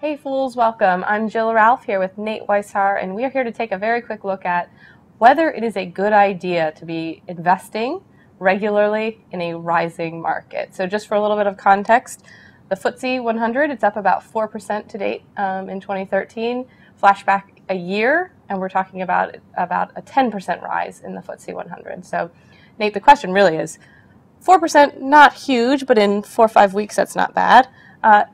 Hey fools, welcome. I'm Jill Ralph here with Nate Weishauer, and we are here to take a very quick look at whether it is a good idea to be investing regularly in a rising market. So just for a little bit of context, the FTSE 100, it's up about 4% to date in 2013. Flashback a year, and we're talking about a 10% rise in the FTSE 100. So Nate, the question really is, 4%, not huge, but in 4 or 5 weeks, that's not bad.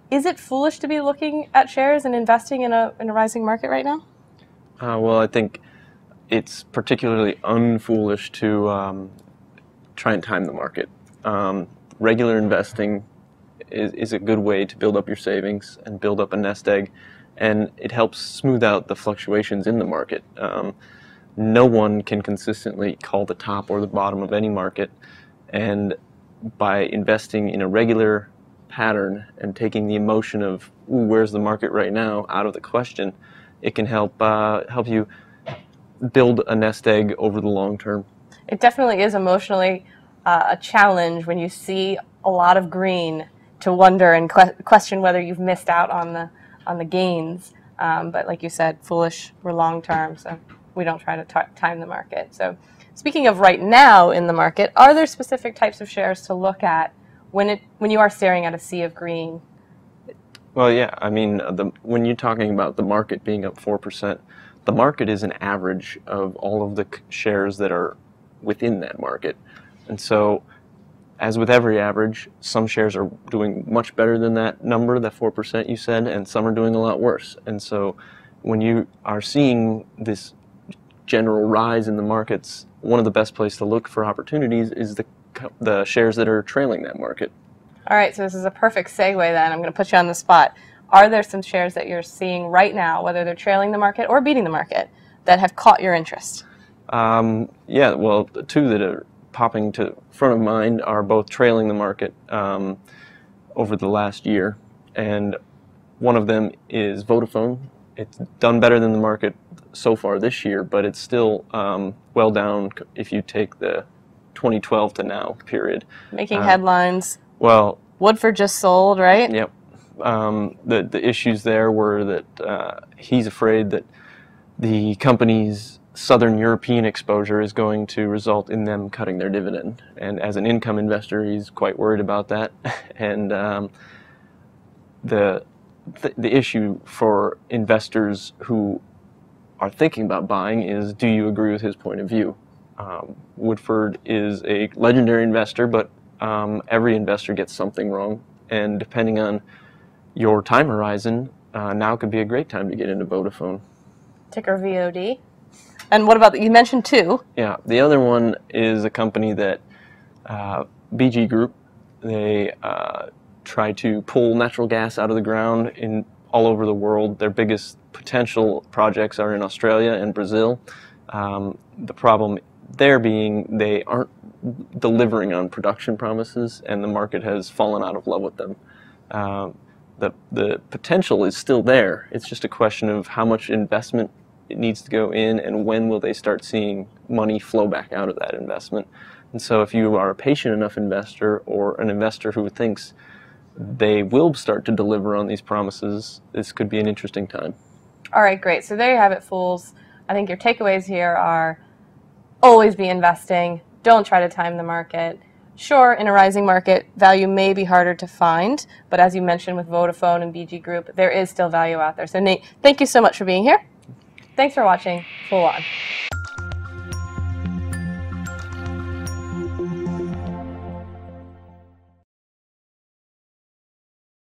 Is it foolish to be looking at shares and investing in a rising market right now? Well, I think it's particularly unfoolish to try and time the market. Regular investing is a good way to build up your savings and build up a nest egg, and it helps smooth out the fluctuations in the market. No one can consistently call the top or the bottom of any market, and by investing in a regular pattern and taking the emotion of where's the market right now out of the question, it can help you build a nest egg over the long term. It definitely is emotionally a challenge when you see a lot of green to wonder and question whether you've missed out on the gains. But like you said, foolish, we're long term, so we don't try to time the market. So speaking of right now in the market, are there specific types of shares to look at when you are staring at a sea of green? Well, yeah, I mean, when you're talking about the market being up 4%, the market is an average of all of the shares that are within that market. And so, as with every average, some shares are doing much better than that number, that 4% you said, and some are doing a lot worse. And so, when you are seeing this general rise in the markets, one of the best places to look for opportunities is the shares that are trailing that market. All right, so this is a perfect segue then. I'm going to put you on the spot. Are there some shares that you're seeing right now, whether they're trailing the market or beating the market, that have caught your interest? Yeah, well, the two that are popping to front of mind are both trailing the market over the last year, and one of them is Vodafone. It's done better than the market so far this year, but it's still well down if you take the 2012 to now period. Making headlines. Well, Woodford just sold, right? Yep. The issues there were that he's afraid that the company's Southern European exposure is going to result in them cutting their dividend. And as an income investor, he's quite worried about that. And the issue for investors who are thinking about buying is, do you agree with his point of view? Woodford is a legendary investor, but every investor gets something wrong, and depending on your time horizon, now could be a great time to get into Vodafone. Ticker VOD. And what about, you mentioned two. Yeah, the other one is a company that BG Group, they try to pull natural gas out of the ground all over the world. Their biggest potential projects are in Australia and Brazil. The problem there being they aren't delivering on production promises, and the market has fallen out of love with them. The potential is still there. It's just a question of how much investment it needs to go in, and when will they start seeing money flow back out of that investment. And so if you are a patient enough investor, or an investor who thinks they will start to deliver on these promises, this could be an interesting time. All right, great. So there you have it, fools. I think your takeaways here are always be investing. Don't try to time the market. Sure, in a rising market, value may be harder to find, but as you mentioned with Vodafone and BG Group, there is still value out there. So Nate, thank you so much for being here. Thanks for watching. Full On.